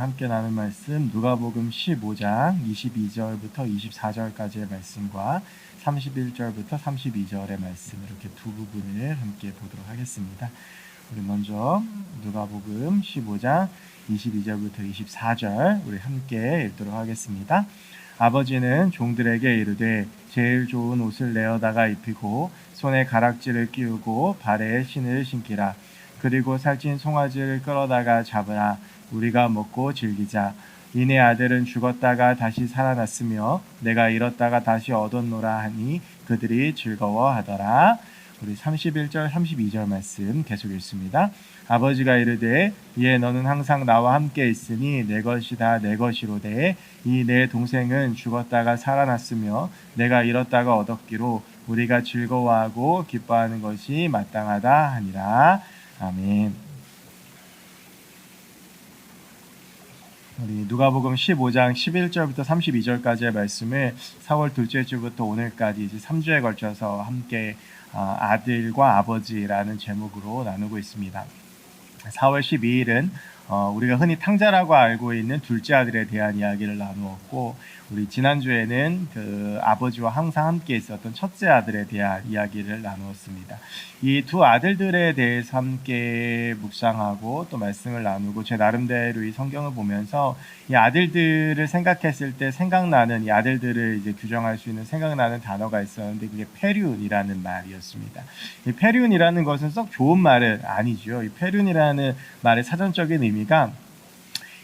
함께 나눌 말씀 누가복음 15장 22절부터 24절까지의 말씀과 31절부터 32절의 말씀, 이렇게 두 부분을 함께 보도록 하겠습니다. 우리 먼저 누가복음 15장 22절부터 24절 우리 함께 읽도록 하겠습니다. 아버지는 종들에게 이르되 제일 좋은 옷을 내어다가 입히고 손에 가락지를 끼우고 발에 신을 신기라. 그리고 살찐 송아지를 끌어다가 잡으라. 우리가 먹고 즐기자. 이내 아들은 죽었다가 다시 살아났으며 내가 잃었다가 다시 얻었노라 하니 그들이 즐거워하더라. 우리 31절 32절 말씀 계속 읽습니다. 아버지가 이르되 이에 너는 항상 나와 함께 있으니 내 것이 다 내 것이로되 이 내 동생은 죽었다가 살아났으며 내가 잃었다가 얻었기로 우리가 즐거워하고 기뻐하는 것이 마땅하다 하니라. 아멘. 우리 누가복음 15장 11절부터 32절까지의 말씀을 4월 둘째 주부터 오늘까지 이제 3주에 걸쳐서 함께 아들과 아버지라는 제목으로 나누고 있습니다. 4월 12일은 우리가 흔히 탕자라고 알고 있는 둘째 아들에 대한 이야기를 나누었고, 우리 지난주에는 그 아버지와 항상 함께 있었던 첫째 아들에 대한 이야기를 나누었습니다. 이 두 아들들에 대해서 함께 묵상하고 또 말씀을 나누고, 제 나름대로 이 성경을 보면서 이 아들들을 생각했을 때 생각나는, 이 아들들을 이제 규정할 수 있는 생각나는 단어가 있었는데 그게 페륜이라는 말이었습니다. 이 페륜이라는 것은 썩 좋은 말은 아니죠. 이 페륜이라는 말의 사전적인 의미가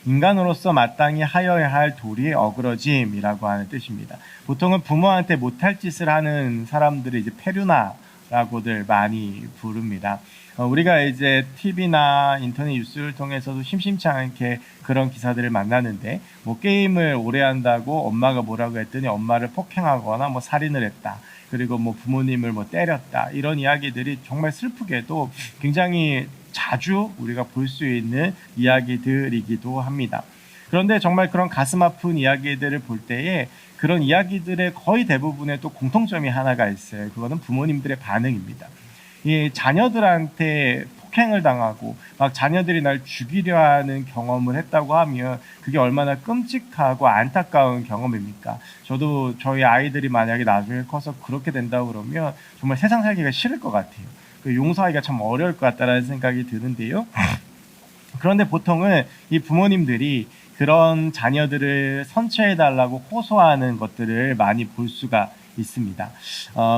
인간으로서 마땅히 하여야 할 도리의 어그러짐이라고 하는 뜻입니다. 보통은 부모한테 못할 짓을 하는 사람들을 이제 페류나라고들 많이 부릅니다. 우리가 이제 TV나 인터넷 뉴스를 통해서도 심심치 않게 그런 기사들을 만나는데, 뭐 게임을 오래 한다고 엄마가 뭐라고 했더니 엄마를 폭행하거나 뭐 살인을 했다, 그리고 뭐 부모님을 뭐 때렸다, 이런 이야기들이 정말 슬프게도 굉장히 자주 우리가 볼 수 있는 이야기들이기도 합니다. 그런데 정말 그런 가슴 아픈 이야기들을 볼 때에 그런 이야기들의 거의 대부분에 또 공통점이 하나가 있어요. 그거는 부모님들의 반응입니다. 이 자녀들한테 폭행을 당하고 막 자녀들이 날 죽이려 하는 경험을 했다고 하면 그게 얼마나 끔찍하고 안타까운 경험입니까? 저도 저희 아이들이 만약에 나중에 커서 그렇게 된다고 그러면 정말 세상 살기가 싫을 것 같아요. 용서하기가 참 어려울 것 같다라는 생각이 드는데요. 그런데 보통은 이 부모님들이 그런 자녀들을 선처해달라고 호소하는 것들을 많이 볼 수가 있습니다.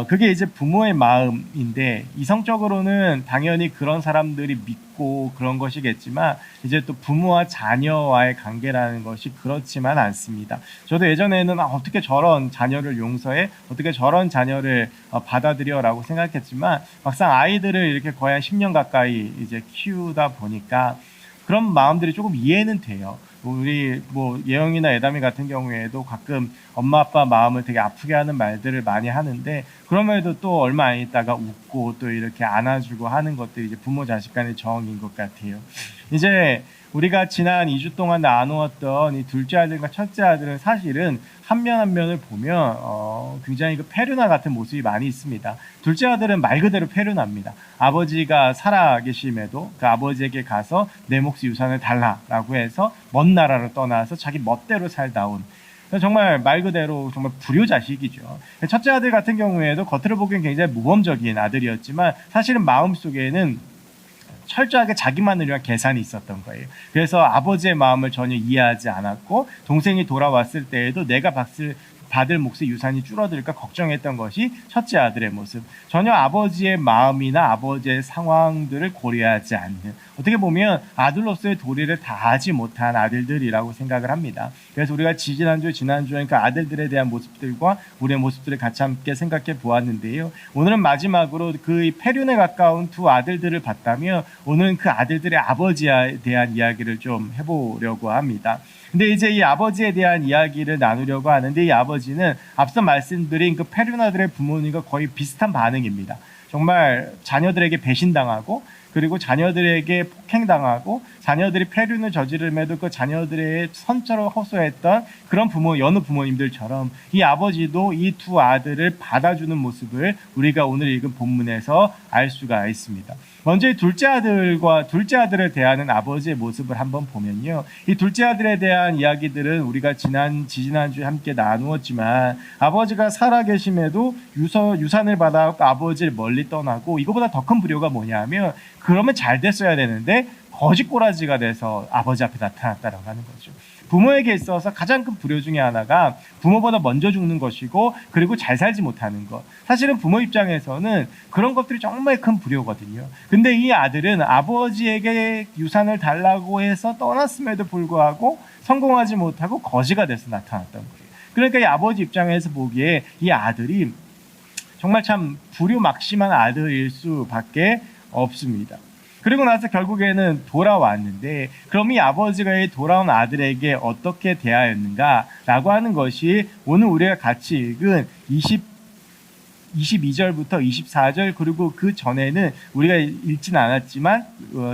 그게 이제 부모의 마음인데, 이성적으로는 당연히 그런 사람들이 믿고 그런 것이겠지만, 이제 또 부모와 자녀와의 관계라는 것이 그렇지만 않습니다. 저도 예전에는 어떻게 저런 자녀를 용서해? 어떻게 저런 자녀를 받아들여라고 생각했지만, 막상 아이들을 이렇게 거의 한 10년 가까이 이제 키우다 보니까 그런 마음들이 조금 이해는 돼요. 우리 뭐 예영이나 예담이 같은 경우에도 가끔 엄마 아빠 마음을 되게 아프게 하는 말들을 많이 하는데, 그럼에도 또 얼마 안 있다가 웃고 또 이렇게 안아주고 하는 것들이 이제 부모 자식 간의 정인 것 같아요. 이제 우리가 지난 2주 동안 나누었던 이 둘째 아들과 첫째 아들은 사실은 한 면 한 면을 보면 굉장히 그 페르나 같은 모습이 많이 있습니다. 둘째 아들은 말 그대로 페르나입니다. 아버지가 살아 계심에도 그 아버지에게 가서 내 몫의 유산을 달라라고 해서 먼 나라로 떠나서 자기 멋대로 살다 온, 정말 말 그대로 정말 불효자식이죠. 첫째 아들 같은 경우에도 겉으로 보기엔 굉장히 모범적인 아들이었지만 사실은 마음속에는 철저하게 자기만을 위한 계산이 있었던 거예요. 그래서 아버지의 마음을 전혀 이해하지 않았고, 동생이 돌아왔을 때에도 내가 받을 몫의 유산이 줄어들까 걱정했던 것이 첫째 아들의 모습. 전혀 아버지의 마음이나 아버지의 상황들을 고려하지 않는, 어떻게 보면 아들로서의 도리를 다하지 못한 아들들이라고 생각을 합니다. 그래서 우리가 지난주에 그 아들들에 대한 모습들과 우리의 모습들을 같이 함께 생각해 보았는데요. 오늘은 마지막으로 그 페륜에 가까운 두 아들들을 봤다면, 오늘은 그 아들들의 아버지에 대한 이야기를 좀 해보려고 합니다. 근데 이제 이 아버지에 대한 이야기를 나누려고 하는데, 이 아버지는 앞서 말씀드린 그 페륜아들의 부모님과 거의 비슷한 반응입니다. 정말 자녀들에게 배신당하고, 그리고 자녀들에게 폭행당하고, 자녀들이 페륜을 저지름에도 그 자녀들의 선처를 호소했던 그런 여느 부모님들처럼 이 아버지도 이 두 아들을 받아주는 모습을 우리가 오늘 읽은 본문에서 알 수가 있습니다. 먼저 이 둘째 아들을 대하는 아버지의 모습을 한번 보면요. 이 둘째 아들에 대한 이야기들은 우리가 지지난주에 함께 나누었지만 아버지가 살아계심에도 유산을 받아 아버지를 멀리 떠나고 이거보다 더 큰 불효가 뭐냐면 그러면 잘 됐어야 되는데 거짓꼬라지가 돼서 아버지 앞에 나타났다라고 하는 거죠. 부모에게 있어서 가장 큰 불효 중에 하나가 부모보다 먼저 죽는 것이고 그리고 잘 살지 못하는 것. 사실은 부모 입장에서는 그런 것들이 정말 큰 불효거든요. 근데 이 아들은 아버지에게 유산을 달라고 해서 떠났음에도 불구하고 성공하지 못하고 거지가 돼서 나타났던 거예요. 그러니까 이 아버지 입장에서 보기에 이 아들이 정말 참 불효막심한 아들일 수밖에 없습니다. 그리고 나서 결국에는 돌아왔는데 그럼 이 아버지가 이 돌아온 아들에게 어떻게 대하였는가라고 하는 것이 오늘 우리가 같이 읽은 22절부터 24절 그리고 그 전에는 우리가 읽진 않았지만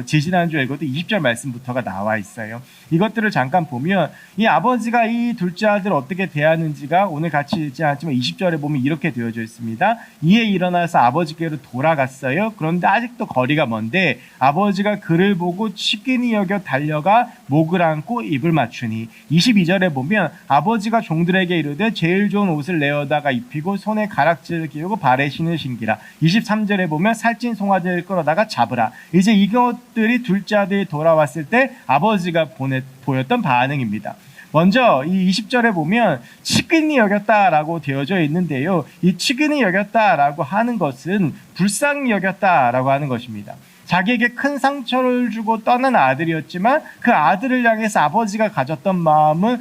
지지난주에 읽어도 20절 말씀부터가 나와 있어요. 이것들을 잠깐 보면 이 아버지가 이 둘째 아들을 어떻게 대하는지가 오늘 같이 읽지 않았지만 20절에 보면 이렇게 되어져 있습니다. 이에 일어나서 아버지께로 돌아갔어요. 그런데 아직도 거리가 먼데 아버지가 그를 보고 치킨히 여겨 달려가 목을 안고 입을 맞추니 22절에 보면 아버지가 종들에게 이르되 제일 좋은 옷을 내어다가 입히고 손에 가락지를 끼우고 발에 신을 신기라. 23절에 보면 살찐 송아지를 끌어다가 잡으라. 이제 이것들이 둘째 아들이 돌아왔을 때 아버지가 보였던 반응입니다. 먼저 이 20절에 보면 치근히 여겼다라고 되어져 있는데요. 이 치근히 여겼다라고 하는 것은 불쌍히 여겼다라고 하는 것입니다. 자기에게 큰 상처를 주고 떠난 아들이었지만 그 아들을 향해서 아버지가 가졌던 마음은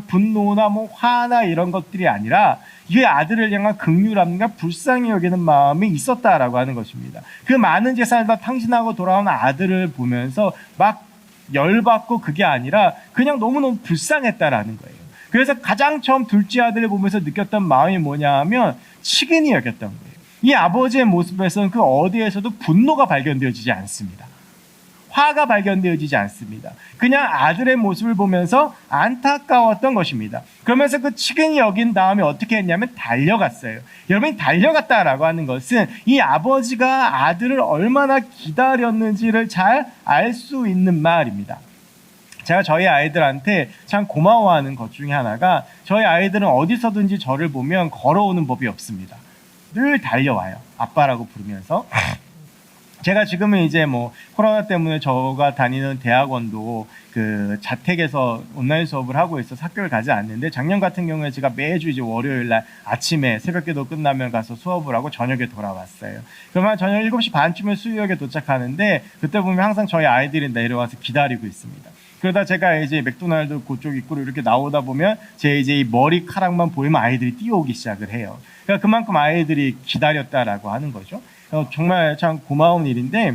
분노나 화나 이런 것들이 아니라 이 아들을 향한 긍휼함과 불쌍히 여기는 마음이 있었다라고 하는 것입니다. 그 많은 재산을 다 탕진하고 돌아온 아들을 보면서 막 열받고 그게 아니라 그냥 너무너무 불쌍했다라는 거예요. 그래서 가장 처음 둘째 아들을 보면서 느꼈던 마음이 뭐냐 하면 치근히 여겼던 거예요. 이 아버지의 모습에서는 그 어디에서도 분노가 발견되어지지 않습니다. 화가 발견되어지지 않습니다. 그냥 아들의 모습을 보면서 안타까웠던 것입니다. 그러면서 그 치근히 여긴 다음에 어떻게 했냐면 달려갔어요. 여러분이 달려갔다라고 하는 것은 이 아버지가 아들을 얼마나 기다렸는지를 잘 알 수 있는 말입니다. 제가 저희 아이들한테 참 고마워하는 것 중에 하나가 저희 아이들은 어디서든지 저를 보면 걸어오는 법이 없습니다. 늘 달려와요. 아빠라고 부르면서. 제가 지금은 이제 코로나 때문에 저가 다니는 대학원도 그 자택에서 온라인 수업을 하고 있어서 학교를 가지 않는데 작년 같은 경우에 제가 매주 이제 월요일 날 아침에 새벽기도 끝나면 가서 수업을 하고 저녁에 돌아왔어요. 그러면 저녁 7시 반쯤에 수유역에 도착하는데 그때 보면 항상 저희 아이들이 내려와서 기다리고 있습니다. 그러다 제가 이제 맥도날드 그쪽 입구로 이렇게 나오다 보면 제 이제 이 머리카락만 보이면 아이들이 뛰어오기 시작을 해요. 그러니까 그만큼 아이들이 기다렸다라고 하는 거죠. 정말 참 고마운 일인데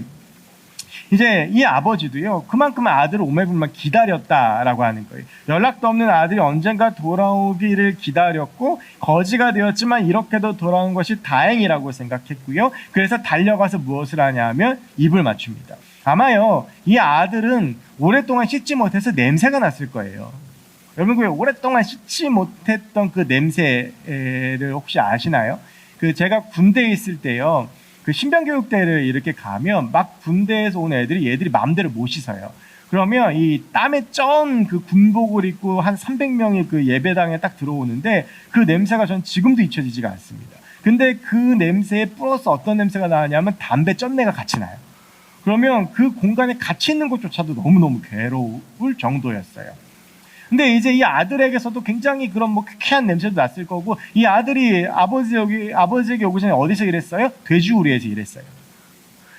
이제 이 아버지도요 그만큼 아들 오매불만 기다렸다라고 하는 거예요. 연락도 없는 아들이 언젠가 돌아오기를 기다렸고 거지가 되었지만 이렇게도 돌아온 것이 다행이라고 생각했고요. 그래서 달려가서 무엇을 하냐면 입을 맞춥니다. 아마요 이 아들은 오랫동안 씻지 못해서 냄새가 났을 거예요. 여러분 그 오랫동안 씻지 못했던 그 냄새를 혹시 아시나요? 그 제가 군대에 있을 때요 그 신병교육대를 이렇게 가면 막 군대에서 온 얘들이 마음대로 못 씻어요. 그러면 이 땀에 쩐 그 군복을 입고 한 300명이 그 예배당에 딱 들어오는데 그 냄새가 전 지금도 잊혀지지가 않습니다. 근데 그 냄새에 플러스 어떤 냄새가 나냐면 담배 쩐내가 같이 나요. 그러면 그 공간에 같이 있는 것조차도 너무너무 괴로울 정도였어요. 근데 이제 이 아들에게서도 굉장히 그런 쾌쾌한 냄새도 났을 거고 이 아들이 아버지에게 오기 전에 어디서 일했어요? 돼지우리에서 일했어요.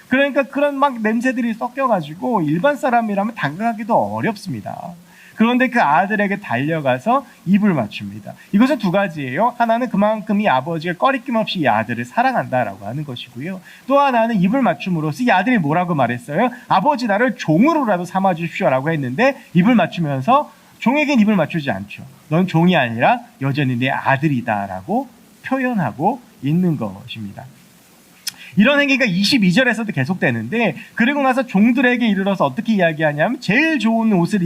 그러니까 그런 막 냄새들이 섞여가지고 일반 사람이라면 다가가기도 어렵습니다. 그런데 그 아들에게 달려가서 입을 맞춥니다. 이것은 두 가지예요. 하나는 그만큼 이 아버지가 꺼리낌 없이 이 아들을 사랑한다라고 하는 것이고요. 또 하나는 입을 맞춤으로써 이 아들이 뭐라고 말했어요? 아버지 나를 종으로라도 삼아주십시오라고 했는데 입을 맞추면서 종에겐 입을 맞추지 않죠. 넌 종이 아니라 여전히 내 아들이다라고 표현하고 있는 것입니다. 이런 행위가 22절에서도 계속되는데 그리고 나서 종들에게 이르러서 어떻게 이야기하냐면 제일 좋은 옷을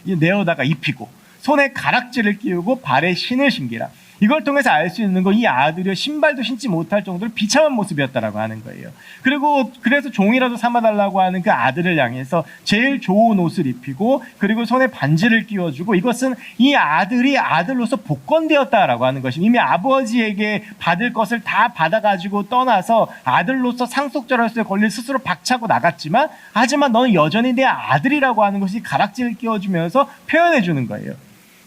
내어다가 입히고 손에 가락지를 끼우고 발에 신을 신기라. 이걸 통해서 알 수 있는 건 이 아들이 신발도 신지 못할 정도로 비참한 모습이었다라고 하는 거예요. 그리고 그래서 종이라도 삼아달라고 하는 그 아들을 향해서 제일 좋은 옷을 입히고 그리고 손에 반지를 끼워주고 이것은 이 아들이 아들로서 복권되었다라고 하는 것입니다. 이미 아버지에게 받을 것을 다 받아가지고 떠나서 아들로서 상속자로서의 권리를 스스로 박차고 나갔지만 하지만 너는 여전히 내 아들이라고 하는 것이 가락지를 끼워주면서 표현해 주는 거예요.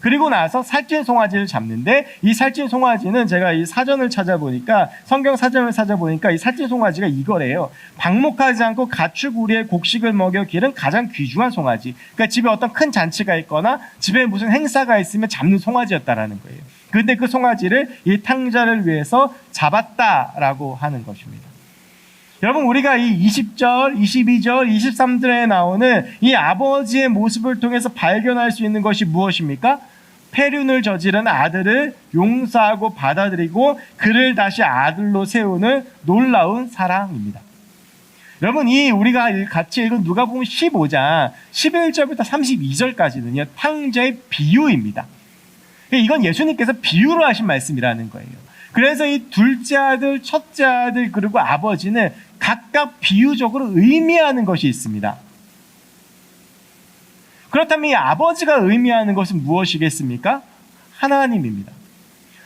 그리고 나서 살찐 송아지를 잡는데 이 살찐 송아지는 제가 이 사전을 찾아보니까 성경 사전을 찾아보니까 이 살찐 송아지가 이거래요. 방목하지 않고 가축 우리의 곡식을 먹여 기른 가장 귀중한 송아지. 그러니까 집에 어떤 큰 잔치가 있거나 집에 무슨 행사가 있으면 잡는 송아지였다라는 거예요. 그런데 그 송아지를 이 탕자를 위해서 잡았다라고 하는 것입니다. 여러분 우리가 이 20절, 22절, 23절에 나오는 이 아버지의 모습을 통해서 발견할 수 있는 것이 무엇입니까? 폐륜을 저지른 아들을 용서하고 받아들이고 그를 다시 아들로 세우는 놀라운 사랑입니다. 여러분 우리가 같이 읽은 누가복음 15장 11절부터 32절까지는요 탕자의 비유입니다. 이건 예수님께서 비유로 하신 말씀이라는 거예요. 그래서 이 둘째 아들, 첫째 아들 그리고 아버지는 각각 비유적으로 의미하는 것이 있습니다. 그렇다면 이 아버지가 의미하는 것은 무엇이겠습니까? 하나님입니다.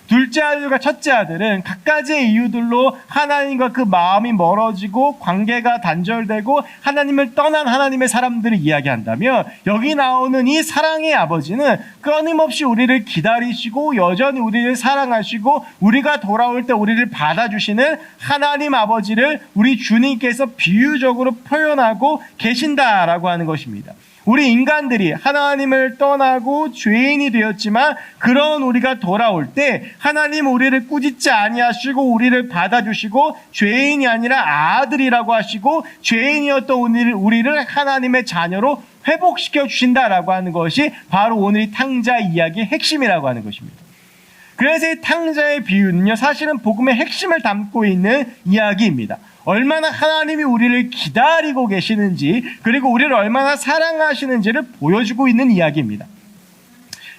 둘째 아들과 첫째 아들은 각가지의 이유들로 하나님과 그 마음이 멀어지고 관계가 단절되고 하나님을 떠난 하나님의 사람들을 이야기한다면 여기 나오는 이 사랑의 아버지는 끊임없이 우리를 기다리시고 여전히 우리를 사랑하시고 우리가 돌아올 때 우리를 받아주시는 하나님 아버지를 우리 주님께서 비유적으로 표현하고 계신다라고 하는 것입니다. 우리 인간들이 하나님을 떠나고 죄인이 되었지만 그런 우리가 돌아올 때 하나님 우리를 꾸짖지 아니하시고 우리를 받아주시고 죄인이 아니라 아들이라고 하시고 죄인이었던 우리를 하나님의 자녀로 회복시켜 주신다라고 하는 것이 바로 오늘 이 탕자 이야기의 핵심이라고 하는 것입니다. 그래서 이 탕자의 비유는요 사실은 복음의 핵심을 담고 있는 이야기입니다. 얼마나 하나님이 우리를 기다리고 계시는지 그리고 우리를 얼마나 사랑하시는지를 보여주고 있는 이야기입니다.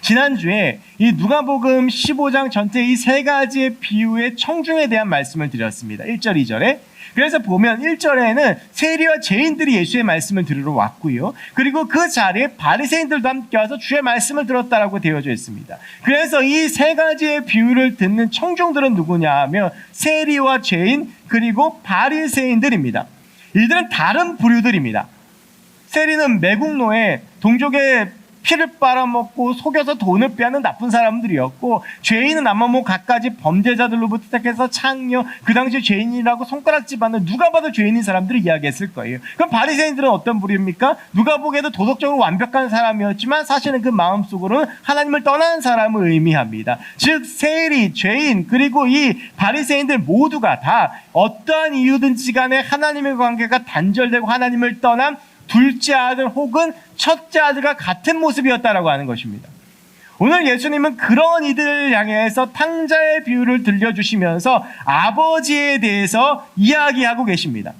지난주에 이 누가복음 15장 전체 이 세 가지의 비유의 청중에 대한 말씀을 드렸습니다. 1절, 2절에. 그래서 보면 1절에는 세리와 죄인들이 예수의 말씀을 들으러 왔고요. 그리고 그 자리에 바리새인들도 함께 와서 주의 말씀을 들었다라고 되어져 있습니다. 그래서 이 세 가지의 비유를 듣는 청중들은 누구냐 하면 세리와 죄인 그리고 바리새인들입니다. 이들은 다른 부류들입니다. 세리는 매국노에 동족의 피를 빨아먹고 속여서 돈을 빼앗는 나쁜 사람들이었고 죄인은 아마 갖가지 범죄자들로부터 시작해서 창녀 그 당시 죄인이라고 손가락질하는 누가 봐도 죄인인 사람들을 이야기했을 거예요. 그럼 바리새인들은 어떤 부류입니까? 누가 보기에도 도덕적으로 완벽한 사람이었지만 사실은 그 마음속으로는 하나님을 떠난 사람을 의미합니다. 즉 세리, 죄인 그리고 이 바리새인들 모두가 다 어떠한 이유든지 간에 하나님의 관계가 단절되고 하나님을 떠난 둘째 아들 혹은 첫째 아들과 같은 모습이었다라고 하는 것입니다. 오늘 예수님은 그런 이들을 향해서 탕자의 비유를 들려주시면서 아버지에 대해서 이야기하고 계십니다.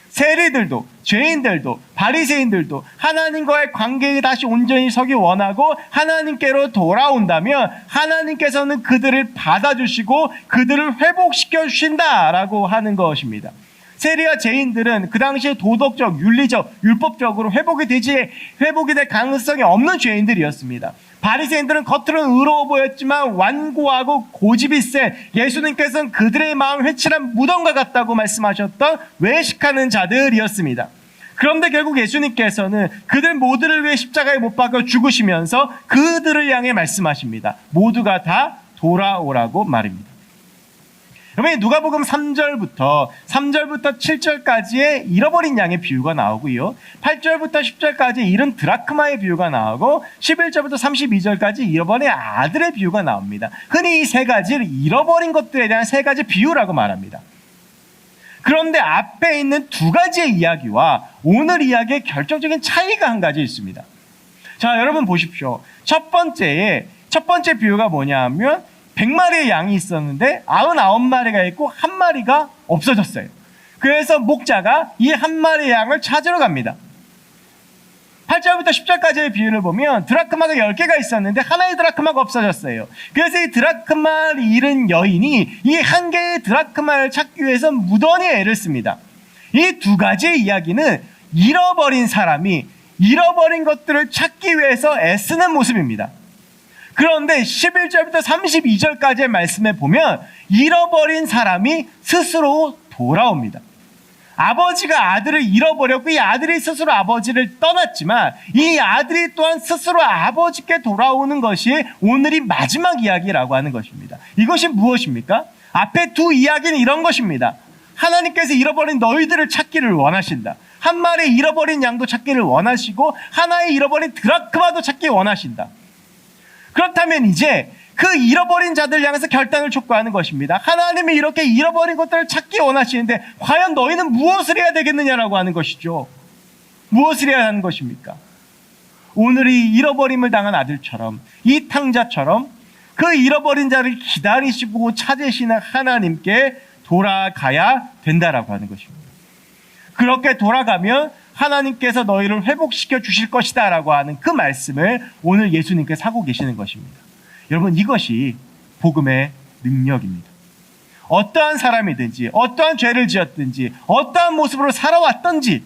세리들도 죄인들도 바리새인들도 하나님과의 관계에 다시 온전히 서기 원하고 하나님께로 돌아온다면 하나님께서는 그들을 받아주시고 그들을 회복시켜 주신다라고 하는 것입니다. 세리와 죄인들은 그 당시에 도덕적, 윤리적, 율법적으로 회복이 될 가능성이 없는 죄인들이었습니다. 바리새인들은 겉으로는 의로워 보였지만 완고하고 고집이 센 예수님께서는 그들의 마음을 회칠한 무덤과 같다고 말씀하셨던 외식하는 자들이었습니다. 그런데 결국 예수님께서는 그들 모두를 위해 십자가에 못 박혀 죽으시면서 그들을 향해 말씀하십니다. 모두가 다 돌아오라고 말입니다. 그러면 누가복음 3절부터 7절까지의 잃어버린 양의 비유가 나오고요. 8절부터 10절까지 잃은 드라크마의 비유가 나오고 11절부터 32절까지 잃어버린 아들의 비유가 나옵니다. 흔히 이 세 가지를 잃어버린 것들에 대한 세 가지 비유라고 말합니다. 그런데 앞에 있는 두 가지의 이야기와 오늘 이야기의 결정적인 차이가 한 가지 있습니다. 자, 여러분 보십시오. 첫 번째 비유가 뭐냐 하면 100마리의 양이 있었는데 99마리가 있고 한 마리가 없어졌어요. 그래서 목자가 이 한 마리의 양을 찾으러 갑니다. 8절부터 10절까지의 비유를 보면 드라크마가 10개가 있었는데 하나의 드라크마가 없어졌어요. 그래서 이 드라크마를 잃은 여인이 이 한 개의 드라크마를 찾기 위해서 무던히 애를 씁니다. 이 두 가지의 이야기는 잃어버린 사람이 잃어버린 것들을 찾기 위해서 애쓰는 모습입니다. 그런데 11절부터 32절까지의 말씀에 보면 잃어버린 사람이 스스로 돌아옵니다. 아버지가 아들을 잃어버렸고 이 아들이 스스로 아버지를 떠났지만 이 아들이 또한 스스로 아버지께 돌아오는 것이 오늘이 마지막 이야기라고 하는 것입니다. 이것이 무엇입니까? 앞에 두 이야기는 이런 것입니다. 하나님께서 잃어버린 너희들을 찾기를 원하신다. 한 마리 잃어버린 양도 찾기를 원하시고 하나의 잃어버린 드라크마도 찾기 원하신다. 그렇다면 이제 그 잃어버린 자들 향해서 결단을 촉구하는 것입니다. 하나님이 이렇게 잃어버린 것들을 찾기 원하시는데 과연 너희는 무엇을 해야 되겠느냐라고 하는 것이죠. 무엇을 해야 하는 것입니까? 오늘 이 잃어버림을 당한 아들처럼 이 탕자처럼 그 잃어버린 자를 기다리시고 찾으시는 하나님께 돌아가야 된다라고 하는 것입니다. 그렇게 돌아가면 하나님께서 너희를 회복시켜 주실 것이다 라고 하는 그 말씀을 오늘 예수님께서 하고 계시는 것입니다. 여러분, 이것이 복음의 능력입니다. 어떠한 사람이든지 어떠한 죄를 지었든지 어떠한 모습으로 살아왔든지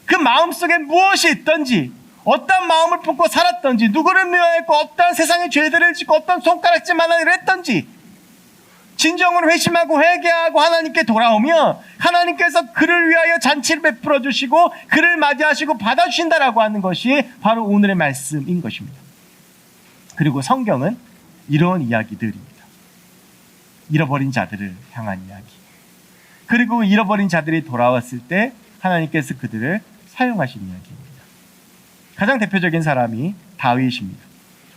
그 마음속에 무엇이 있든지 어떠한 마음을 품고 살았든지 누구를 미워했고 어떠한 세상의 죄들을 짓고 어떤 손가락질만 일을 했든지 진정으로 회심하고 회개하고 하나님께 돌아오면 하나님께서 그를 위하여 잔치를 베풀어 주시고 그를 맞이하시고 받아주신다라고 하는 것이 바로 오늘의 말씀인 것입니다. 그리고 성경은 이런 이야기들입니다. 잃어버린 자들을 향한 이야기. 그리고 잃어버린 자들이 돌아왔을 때 하나님께서 그들을 사용하신 이야기입니다. 가장 대표적인 사람이 다윗입니다.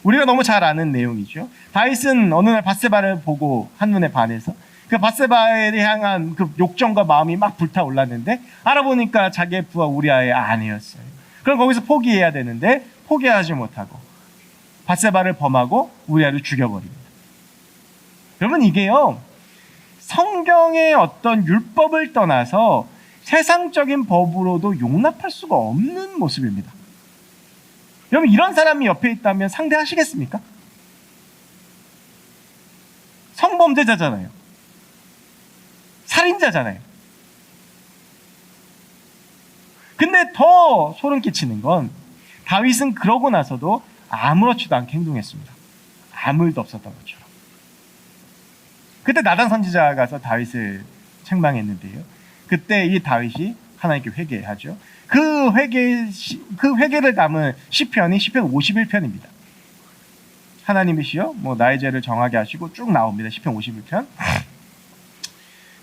우리가 너무 잘 아는 내용이죠. 다윗은 어느 날 밧세바를 보고 한눈에 반해서 그 밧세바에 향한 그 욕정과 마음이 막 불타올랐는데 알아보니까 자기의 부하 우리아의 아내였어요. 그럼 거기서 포기해야 되는데 포기하지 못하고 밧세바를 범하고 우리아를 죽여버립니다. 여러분, 이게요 성경의 어떤 율법을 떠나서 세상적인 법으로도 용납할 수가 없는 모습입니다. 여러분, 이런 사람이 옆에 있다면 상대하시겠습니까? 성범죄자잖아요. 살인자잖아요. 근데 더 소름 끼치는 건 다윗은 그러고 나서도 아무렇지도 않게 행동했습니다. 아무 일도 없었던 것처럼. 그때 나단 선지자가 가서 다윗을 책망했는데요. 그때 이 다윗이 하나님께 회개하죠. 그 회개를 담은 시편이 시편 51편입니다. 하나님이시여 나의 죄를 정하게 하시고 쭉 나옵니다. 시편 51편.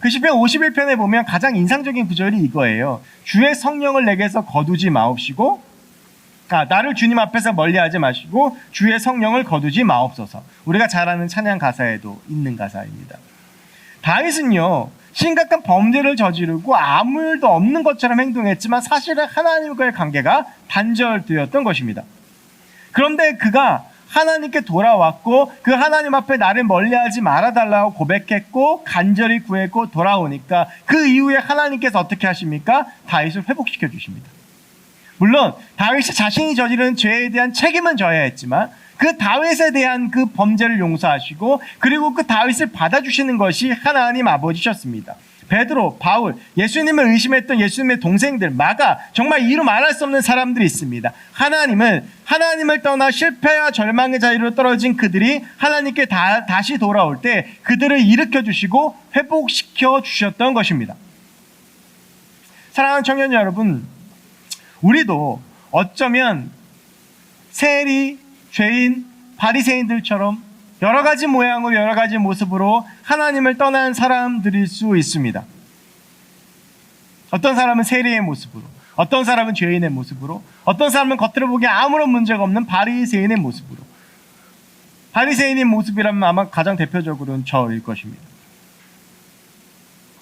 그 시편 51편에 보면 가장 인상적인 구절이 이거예요. 주의 성령을 내게서 거두지 마옵시고 나를 주님 앞에서 멀리하지 마시고 주의 성령을 거두지 마옵소서. 우리가 잘 아는 찬양 가사에도 있는 가사입니다. 다윗은요 심각한 범죄를 저지르고 아무 일도 없는 것처럼 행동했지만 사실은 하나님과의 관계가 단절되었던 것입니다. 그런데 그가 하나님께 돌아왔고 그 하나님 앞에 나를 멀리하지 말아달라고 고백했고 간절히 구했고 돌아오니까 그 이후에 하나님께서 어떻게 하십니까? 다윗을 회복시켜 주십니다. 물론 다윗이 자신이 저지른 죄에 대한 책임은 져야 했지만 그 다윗에 대한 그 범죄를 용서하시고 그리고 그 다윗을 받아주시는 것이 하나님 아버지셨습니다. 베드로, 바울, 예수님을 의심했던 예수님의 동생들, 마가, 정말 이루 말할 수 없는 사람들이 있습니다. 하나님을 떠나 실패와 절망의 자리로 떨어진 그들이 하나님께 다시 돌아올 때 그들을 일으켜 주시고 회복시켜 주셨던 것입니다. 사랑하는 청년 여러분, 우리도 어쩌면 세리, 죄인, 바리새인들처럼 여러 가지 모양으로 여러 가지 모습으로 하나님을 떠난 사람들일 수 있습니다. 어떤 사람은 세리의 모습으로, 어떤 사람은 죄인의 모습으로, 어떤 사람은 겉으로 보기에 아무런 문제가 없는 바리새인의 모습으로. 바리새인의 모습이라면 아마 가장 대표적으로는 저일 것입니다.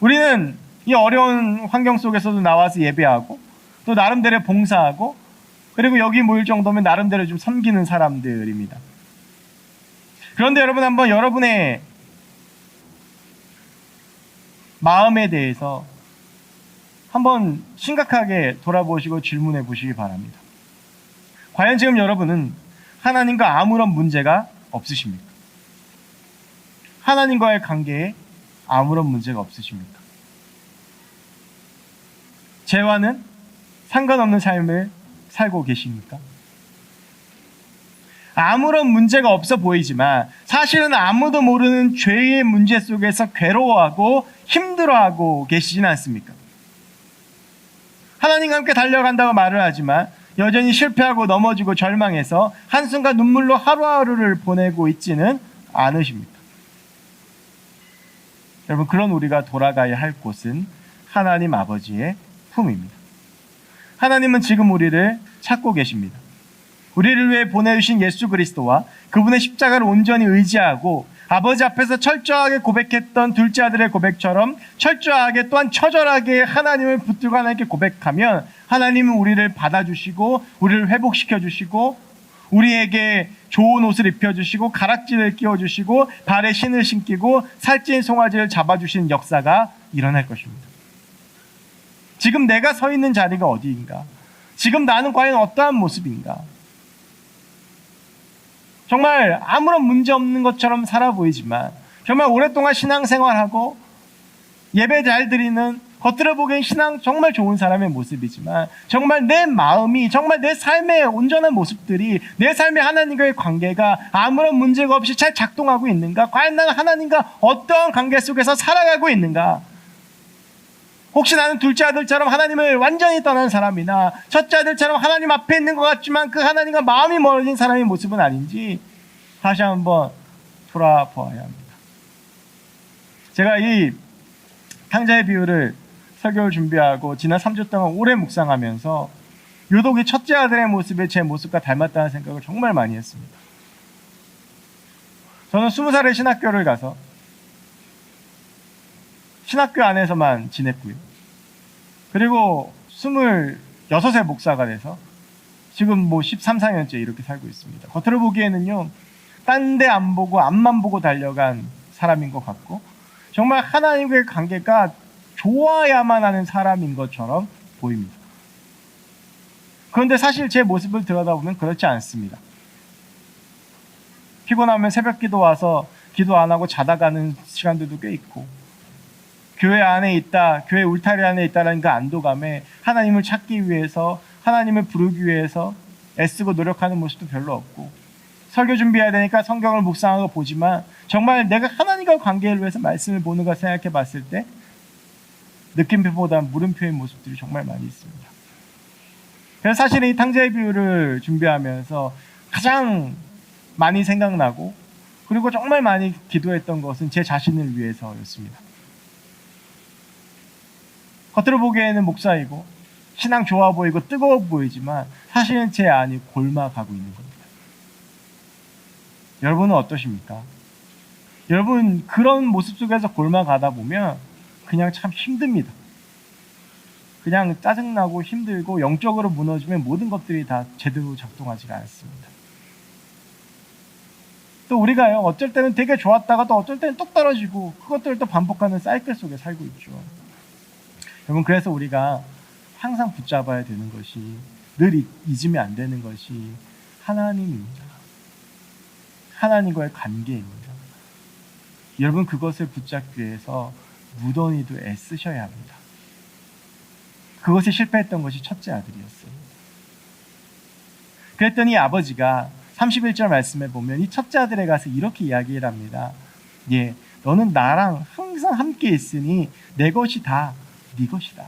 우리는 이 어려운 환경 속에서도 나와서 예배하고 또 나름대로 봉사하고 그리고 여기 모일 정도면 나름대로 좀 섬기는 사람들입니다. 그런데 여러분, 한번 여러분의 마음에 대해서 한번 심각하게 돌아보시고 질문해 보시기 바랍니다. 과연 지금 여러분은 하나님과 아무런 문제가 없으십니까? 하나님과의 관계에 아무런 문제가 없으십니까? 죄와는 상관없는 삶을 살고 계십니까? 아무런 문제가 없어 보이지만 사실은 아무도 모르는 죄의 문제 속에서 괴로워하고 힘들어하고 계시지는 않습니까? 하나님과 함께 달려간다고 말을 하지만 여전히 실패하고 넘어지고 절망해서 한순간 눈물로 하루하루를 보내고 있지는 않으십니까? 여러분, 그런 우리가 돌아가야 할 곳은 하나님 아버지의 품입니다. 하나님은 지금 우리를 찾고 계십니다. 우리를 위해 보내주신 예수 그리스도와 그분의 십자가를 온전히 의지하고 아버지 앞에서 철저하게 고백했던 둘째 아들의 고백처럼 철저하게 또한 처절하게 하나님을 붙들고 하나님께 고백하면 하나님은 우리를 받아주시고 우리를 회복시켜주시고 우리에게 좋은 옷을 입혀주시고 가락지를 끼워주시고 발에 신을 신기고 살찐 송아지를 잡아주시는 역사가 일어날 것입니다. 지금 내가 서 있는 자리가 어디인가? 지금 나는 과연 어떠한 모습인가? 정말 아무런 문제 없는 것처럼 살아 보이지만 정말 오랫동안 신앙생활하고 예배 잘 드리는 겉으로 보기엔 신앙 정말 좋은 사람의 모습이지만 정말 내 마음이 정말 내 삶의 온전한 모습들이 내 삶의 하나님과의 관계가 아무런 문제가 없이 잘 작동하고 있는가? 과연 나는 하나님과 어떠한 관계 속에서 살아가고 있는가? 혹시 나는 둘째 아들처럼 하나님을 완전히 떠난 사람이나 첫째 아들처럼 하나님 앞에 있는 것 같지만 그 하나님과 마음이 멀어진 사람의 모습은 아닌지 다시 한번 돌아보아야 합니다. 제가 이 탕자의 비유를 설교를 준비하고 지난 3주 동안 오래 묵상하면서 유독 이 첫째 아들의 모습이 제 모습과 닮았다는 생각을 정말 많이 했습니다. 저는 20살에 신학교를 가서 신학교 안에서만 지냈고요. 그리고 26세 목사가 돼서 지금 뭐 13, 14년째 이렇게 살고 있습니다. 겉으로 보기에는요, 딴 데 안 보고 앞만 보고 달려간 사람인 것 같고 정말 하나님과의 관계가 좋아야만 하는 사람인 것처럼 보입니다. 그런데 사실 제 모습을 들여다보면 그렇지 않습니다. 피곤하면 새벽 기도 와서 기도 안 하고 자다 가는 시간들도 꽤 있고 교회 안에 있다, 교회 울타리 안에 있다는 그 안도감에 하나님을 찾기 위해서 하나님을 부르기 위해서 애쓰고 노력하는 모습도 별로 없고 설교 준비해야 되니까 성경을 묵상하고 보지만 정말 내가 하나님과 관계를 위해서 말씀을 보는 걸 생각해 봤을 때 느낌표보다 물음표의 모습들이 정말 많이 있습니다. 그래서 사실 이 탕자의 비유를 준비하면서 가장 많이 생각나고 그리고 정말 많이 기도했던 것은 제 자신을 위해서였습니다. 겉으로 보기에는 목사이고 신앙 좋아 보이고 뜨거워 보이지만 사실은 제 안이 골마가고 있는 겁니다. 여러분은 어떠십니까? 여러분 그런 모습 속에서 골마가다 보면 그냥 참 힘듭니다. 그냥 짜증나고 힘들고 영적으로 무너지면 모든 것들이 다 제대로 작동하지가 않습니다. 또 우리가요 어쩔 때는 되게 좋았다가 또 어쩔 때는 뚝 떨어지고 그것들을 또 반복하는 사이클 속에 살고 있죠. 여러분 그래서 우리가 항상 붙잡아야 되는 것이 늘 잊으면 안 되는 것이 하나님입니다. 하나님과의 관계입니다. 여러분 그것을 붙잡기 위해서 무던히도 애쓰셔야 합니다. 그것에 실패했던 것이 첫째 아들이었어요. 그랬더니 아버지가 31절 말씀에 보면 이 첫째 아들에 가서 이렇게 이야기를 합니다. 예, 너는 나랑 항상 함께 있으니 내 것이 다 네 것이다.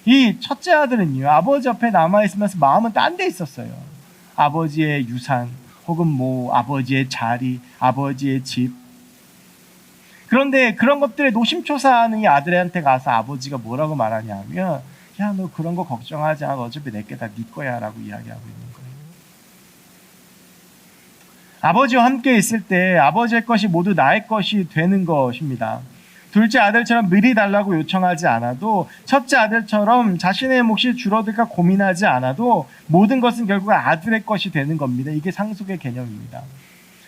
이 첫째 아들은요 아버지 옆에 남아있으면서 마음은 딴 데 있었어요. 아버지의 유산 혹은 뭐 아버지의 자리, 아버지의 집. 그런데 그런 것들에 노심초사하는 이 아들한테 가서 아버지가 뭐라고 말하냐면 야, 너 그런 거 걱정하지 않아. 어차피 내게 다 네 거야 라고 이야기하고 있는 거예요. 아버지와 함께 있을 때 아버지의 것이 모두 나의 것이 되는 것입니다. 둘째 아들처럼 미리 달라고 요청하지 않아도 첫째 아들처럼 자신의 몫이 줄어들까 고민하지 않아도 모든 것은 결국 아들의 것이 되는 겁니다. 이게 상속의 개념입니다.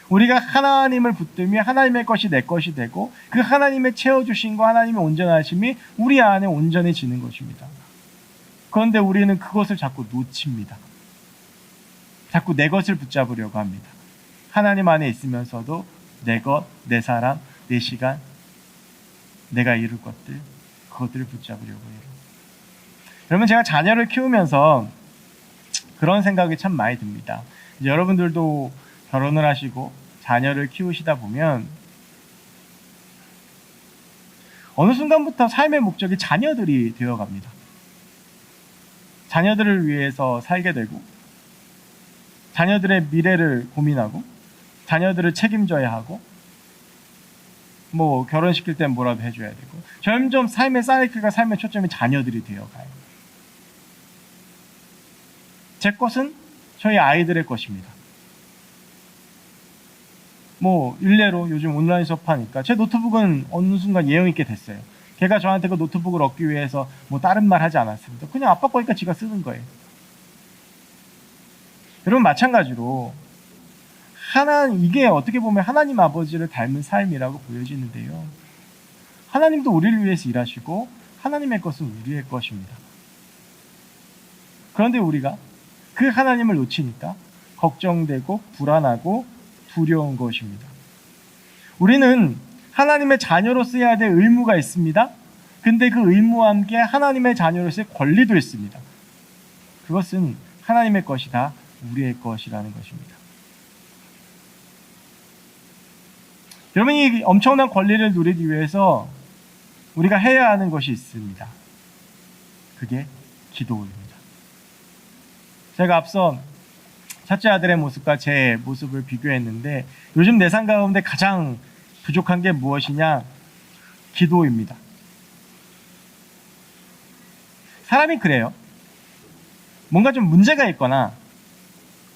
우리가 하나님을 붙들며 하나님의 것이 내 것이 되고 그 하나님의 채워주신 하나님의 온전하심이 우리 안에 온전해지는 것입니다. 그런데 우리는 그것을 자꾸 놓칩니다. 자꾸 내 것을 붙잡으려고 합니다. 하나님 안에 있으면서도 내 것, 내 사람, 내 시간, 내가 이룰 것들, 그것들을 붙잡으려고 해요. 여러분, 제가 자녀를 키우면서 그런 생각이 참 많이 듭니다. 이제 여러분들도 결혼을 하시고 자녀를 키우시다 보면 어느 순간부터 삶의 목적이 자녀들이 되어갑니다. 자녀들을 위해서 살게 되고 자녀들의 미래를 고민하고 자녀들을 책임져야 하고 뭐 결혼시킬 땐 뭐라도 해줘야 되고 점점 삶의 사이클과 삶의 초점이 자녀들이 되어가요. 제 것은 저희 아이들의 것입니다. 뭐 일례로 요즘 온라인 수업하니까 제 노트북은 어느 순간 예용 있게 됐어요. 걔가 저한테 그 노트북을 얻기 위해서 뭐 다른 말 하지 않았습니다. 그냥 아빠 거니까 지가 쓰는 거예요. 여러분, 마찬가지로 이게 어떻게 보면 하나님 아버지를 닮은 삶이라고 보여지는데요. 하나님도 우리를 위해서 일하시고 하나님의 것은 우리의 것입니다. 그런데 우리가 그 하나님을 놓치니까 걱정되고 불안하고 두려운 것입니다. 우리는 하나님의 자녀로서 해야 될 의무가 있습니다. 근데 그 의무와 함께 하나님의 자녀로서의 권리도 있습니다. 그것은 하나님의 것이다, 우리의 것이라는 것입니다. 여러분, 이 엄청난 권리를 누리기 위해서 우리가 해야 하는 것이 있습니다. 그게 기도입니다. 제가 앞서 첫째 아들의 모습과 제 모습을 비교했는데 요즘 내 삶 가운데 가장 부족한 게 무엇이냐? 기도입니다. 사람이 그래요. 뭔가 좀 문제가 있거나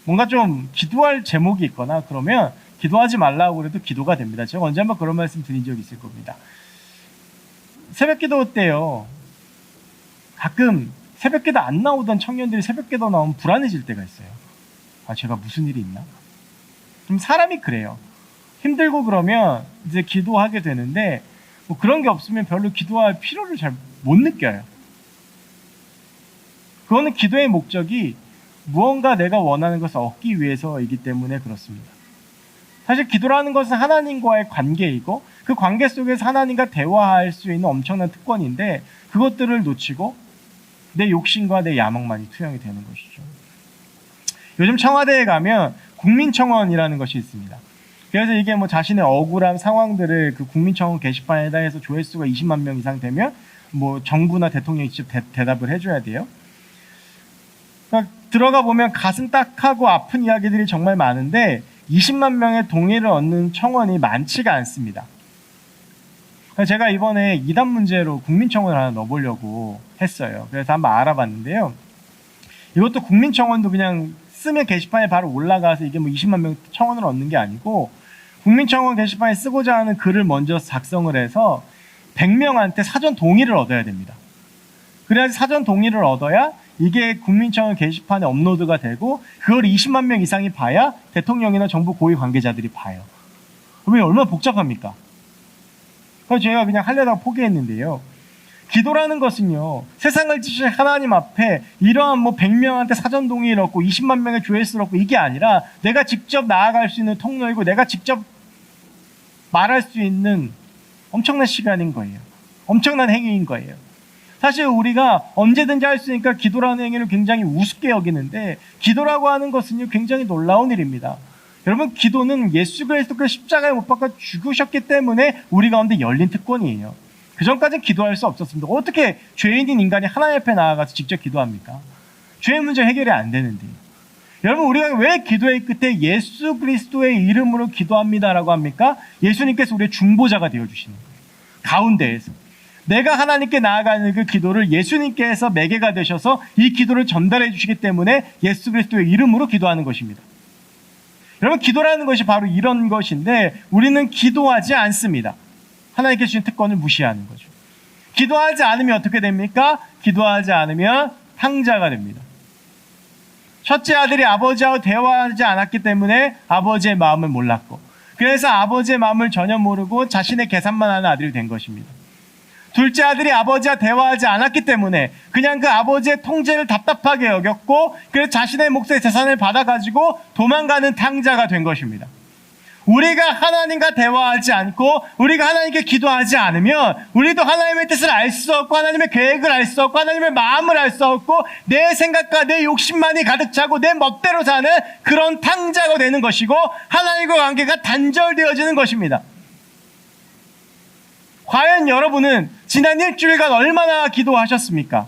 뭔가 좀 기도할 제목이 있거나 그러면 기도하지 말라고 그래도 기도가 됩니다. 제가 언제 한번 그런 말씀 드린 적이 있을 겁니다. 새벽 기도 때요, 가끔 새벽 기도 안 나오던 청년들이 새벽 기도 나오면 불안해질 때가 있어요. 아, 제가 무슨 일이 있나? 좀 사람이 그래요. 힘들고 그러면 이제 기도하게 되는데 뭐 그런 게 없으면 별로 기도할 필요를 잘 못 느껴요. 그거는 기도의 목적이 무언가 내가 원하는 것을 얻기 위해서이기 때문에 그렇습니다. 사실 기도라는 것은 하나님과의 관계이고 그 관계 속에서 하나님과 대화할 수 있는 엄청난 특권인데 그것들을 놓치고 내 욕심과 내 야망만이 투영이 되는 것이죠. 요즘 청와대에 가면 국민청원이라는 것이 있습니다. 그래서 이게 뭐 자신의 억울한 상황들을 그 국민청원 게시판에다 해서 조회수가 20만 명 이상 되면 뭐 정부나 대통령이 직접 대답을 해줘야 돼요. 그러니까 들어가 보면 가슴 딱하고 아픈 이야기들이 정말 많은데 20만 명의 동의를 얻는 청원이 많지가 않습니다. 제가 이번에 이단 문제로 국민청원을 하나 넣어보려고 했어요. 그래서 한번 알아봤는데요. 이것도 국민청원도 그냥 쓰면 게시판에 바로 올라가서 이게 뭐 20만 명 청원을 얻는 게 아니고 국민청원 게시판에 쓰고자 하는 글을 먼저 작성을 해서 100명한테 사전 동의를 얻어야 됩니다. 그래야지 사전 동의를 얻어야 이게 국민청원 게시판에 업로드가 되고 그걸 20만 명 이상이 봐야 대통령이나 정부 고위 관계자들이 봐요. 그러면 얼마나 복잡합니까? 그래서 제가 그냥 하려다가 포기했는데요. 기도라는 것은요, 세상을 지으신 하나님 앞에 이러한 뭐 100명한테 사전 동의를 얻고 20만 명의 조회수를 얻고 이게 아니라 내가 직접 나아갈 수 있는 통로이고 내가 직접 말할 수 있는 엄청난 시간인 거예요. 엄청난 행위인 거예요. 사실 우리가 언제든지 할 수 있으니까 기도라는 행위를 굉장히 우습게 여기는데 기도라고 하는 것은요, 굉장히 놀라운 일입니다. 여러분, 기도는 예수 그리스도께서 십자가에 못 박아 죽으셨기 때문에 우리 가운데 열린 특권이에요. 그 전까지는 기도할 수 없었습니다. 어떻게 죄인인 인간이 하나님 앞에 나아가서 직접 기도합니까? 죄의 문제 해결이 안 되는데. 여러분, 우리가 왜 기도의 끝에 예수 그리스도의 이름으로 기도합니다라고 합니까? 예수님께서 우리의 중보자가 되어주시는 거예요. 가운데에서. 내가 하나님께 나아가는 그 기도를 예수님께서 매개가 되셔서 이 기도를 전달해 주시기 때문에 예수 그리스도의 이름으로 기도하는 것입니다. 여러분, 기도라는 것이 바로 이런 것인데 우리는 기도하지 않습니다. 하나님께 주신 특권을 무시하는 거죠. 기도하지 않으면 어떻게 됩니까? 기도하지 않으면 탕자가 됩니다. 첫째 아들이 아버지하고 대화하지 않았기 때문에 아버지의 마음을 몰랐고, 그래서 아버지의 마음을 전혀 모르고 자신의 계산만 하는 아들이 된 것입니다. 둘째 아들이 아버지와 대화하지 않았기 때문에 그냥 그 아버지의 통제를 답답하게 여겼고, 그래서 자신의 몫의 재산을 받아가지고 도망가는 탕자가 된 것입니다. 우리가 하나님과 대화하지 않고 우리가 하나님께 기도하지 않으면 우리도 하나님의 뜻을 알 수 없고 하나님의 계획을 알 수 없고 하나님의 마음을 알 수 없고 내 생각과 내 욕심만이 가득 차고 내 멋대로 사는 그런 탕자가 되는 것이고, 하나님과 관계가 단절되어지는 것입니다. 과연 여러분은 지난 일주일간 얼마나 기도하셨습니까?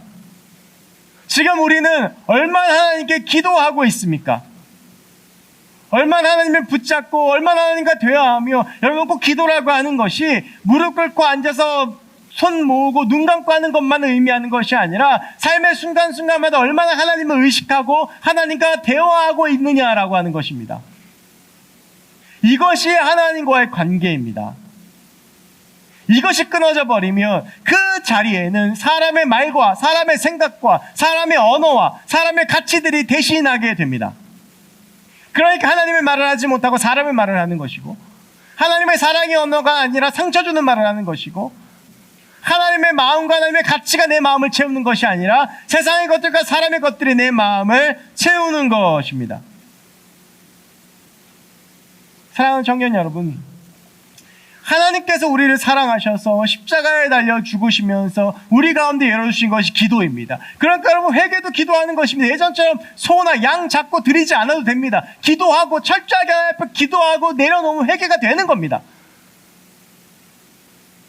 지금 우리는 얼마나 하나님께 기도하고 있습니까? 얼마나 하나님을 붙잡고 얼마나 하나님과 대화하며, 여러분 꼭 기도라고 하는 것이 무릎 꿇고 앉아서 손 모으고 눈 감고 하는 것만 의미하는 것이 아니라 삶의 순간순간마다 얼마나 하나님을 의식하고 하나님과 대화하고 있느냐라고 하는 것입니다. 이것이 하나님과의 관계입니다. 이것이 끊어져 버리면 그 자리에는 사람의 말과 사람의 생각과 사람의 언어와 사람의 가치들이 대신하게 됩니다. 그러니까 하나님의 말을 하지 못하고 사람의 말을 하는 것이고, 하나님의 사랑의 언어가 아니라 상처 주는 말을 하는 것이고, 하나님의 마음과 하나님의 가치가 내 마음을 채우는 것이 아니라 세상의 것들과 사람의 것들이 내 마음을 채우는 것입니다. 사랑하는 청년 여러분, 하나님께서 우리를 사랑하셔서 십자가에 달려 죽으시면서 우리 가운데 열어주신 것이 기도입니다. 그러니까 여러분, 회개도 기도하는 것입니다. 예전처럼 소나 양 잡고 드리지 않아도 됩니다. 기도하고 철저하게 하나님 앞에 기도하고 내려놓으면 회개가 되는 겁니다.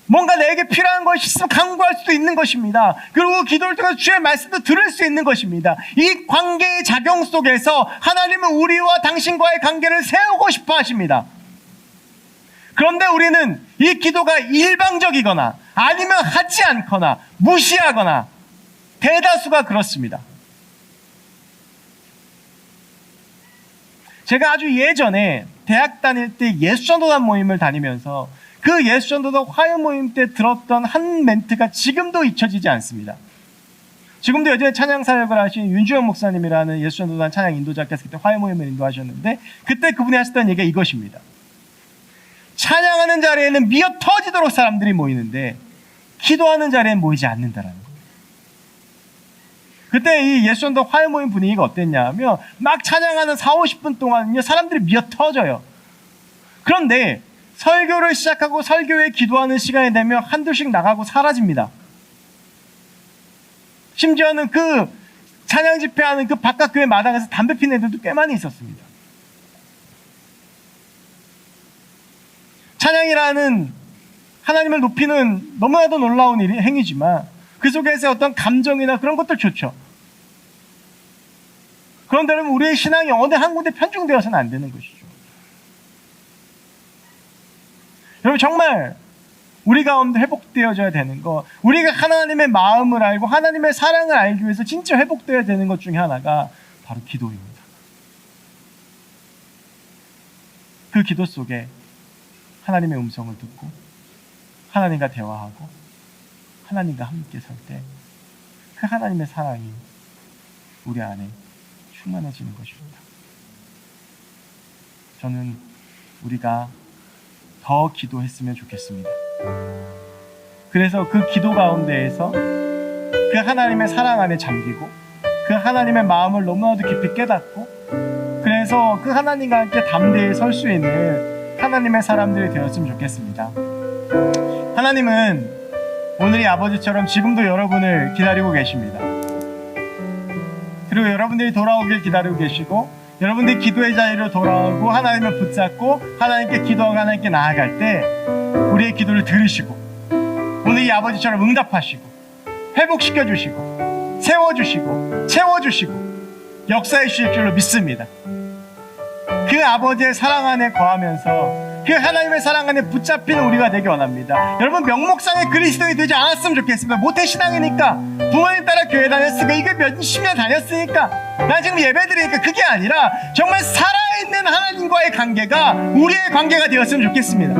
뭔가 내게 필요한 것이 있으면 간구할 수도 있는 것입니다. 그리고 기도를 통해서 주의 말씀도 들을 수 있는 것입니다. 이 관계의 작용 속에서 하나님은 우리와 당신과의 관계를 세우고 싶어 하십니다. 그런데 우리는 이 기도가 일방적이거나 아니면 하지 않거나 무시하거나, 대다수가 그렇습니다. 제가 아주 예전에 대학 다닐 때 예수전도단 모임을 다니면서 그 예수전도단 화요 모임 때 들었던 한 멘트가 지금도 잊혀지지 않습니다. 지금도 여전히 찬양 사역을 하신 윤주영 목사님이라는 예수전도단 찬양 인도자께서 그때 화요 모임을 인도하셨는데, 그때 그분이 하셨던 얘기가 이것입니다. 찬양하는 자리에는 미어 터지도록 사람들이 모이는데 기도하는 자리에는 모이지 않는다라는 거예요. 그때 이 예수전도 화요 모임 분위기가 어땠냐 하면, 막 찬양하는 40-50분 동안은요 사람들이 미어 터져요. 그런데 설교를 시작하고 설교에 기도하는 시간이 되면 한둘씩 나가고 사라집니다. 심지어는 그 찬양 집회하는 그 바깥 교회 마당에서 담배 피는 애들도 꽤 많이 있었습니다. 찬양이라는 하나님을 높이는 너무나도 놀라운 행위지만 그 속에서 어떤 감정이나 그런 것들 좋죠. 그런데 여러분, 우리의 신앙이 어느 한 군데 편중되어서는 안 되는 것이죠. 여러분, 정말 우리 가운데 회복되어져야 되는 것, 우리가 하나님의 마음을 알고 하나님의 사랑을 알기 위해서 진짜 회복되어야 되는 것 중에 하나가 바로 기도입니다. 그 기도 속에 하나님의 음성을 듣고 하나님과 대화하고 하나님과 함께 설 때 그 하나님의 사랑이 우리 안에 충만해지는 것입니다. 저는 우리가 더 기도했으면 좋겠습니다. 그래서 그 기도 가운데에서 그 하나님의 사랑 안에 잠기고 그 하나님의 마음을 너무나도 깊이 깨닫고, 그래서 그 하나님과 함께 담대히 설 수 있는 하나님의 사람들이 되었으면 좋겠습니다. 하나님은 오늘 이 아버지처럼 지금도 여러분을 기다리고 계십니다. 그리고 여러분들이 돌아오길 기다리고 계시고, 여러분들이 기도의 자리로 돌아오고 하나님을 붙잡고 하나님께 기도하고 하나님께 나아갈 때 우리의 기도를 들으시고 오늘 이 아버지처럼 응답하시고 회복시켜 주시고 세워주시고 채워주시고 역사해 주실 줄로 믿습니다. 그 아버지의 사랑 안에 거하면서 그 하나님의 사랑 안에 붙잡힌 우리가 되기 원합니다. 여러분, 명목상의 그리스도인이 되지 않았으면 좋겠습니다. 모태신앙이니까, 부모님 따라 교회 다녔으니까, 이게 몇십 년 다녔으니까, 난 지금 예배 드리니까, 그게 아니라 정말 살아있는 하나님과의 관계가 우리의 관계가 되었으면 좋겠습니다.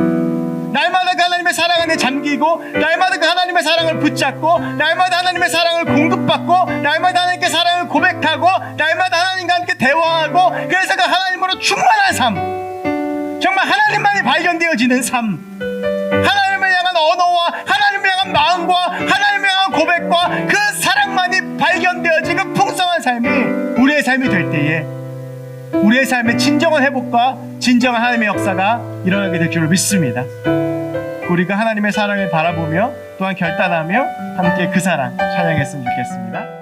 날마다 그 하나님의 사랑 안에 잠기고, 날마다 그 하나님의 사랑을 붙잡고, 날마다 하나님의 사랑을 공급받고, 날마다 하나님께 사랑을 고백하고, 날마다 하나님과 함께 대화하고, 그래서 그 하나님으로 충만한 삶, 정말 하나님만이 발견되어지는 삶, 하나님을 향한 언어와 하나님을 향한 마음과 하나님을 향한 고백과 그 사랑만이 발견되어지는 그 풍성한 삶이 우리의 삶이 될 때에 우리의 삶의 진정한 회복과 진정한 하나님의 역사가 일어나게 될 줄을 믿습니다. 우리가 하나님의 사랑을 바라보며 또한 결단하며 함께 그 사랑 찬양했으면 좋겠습니다.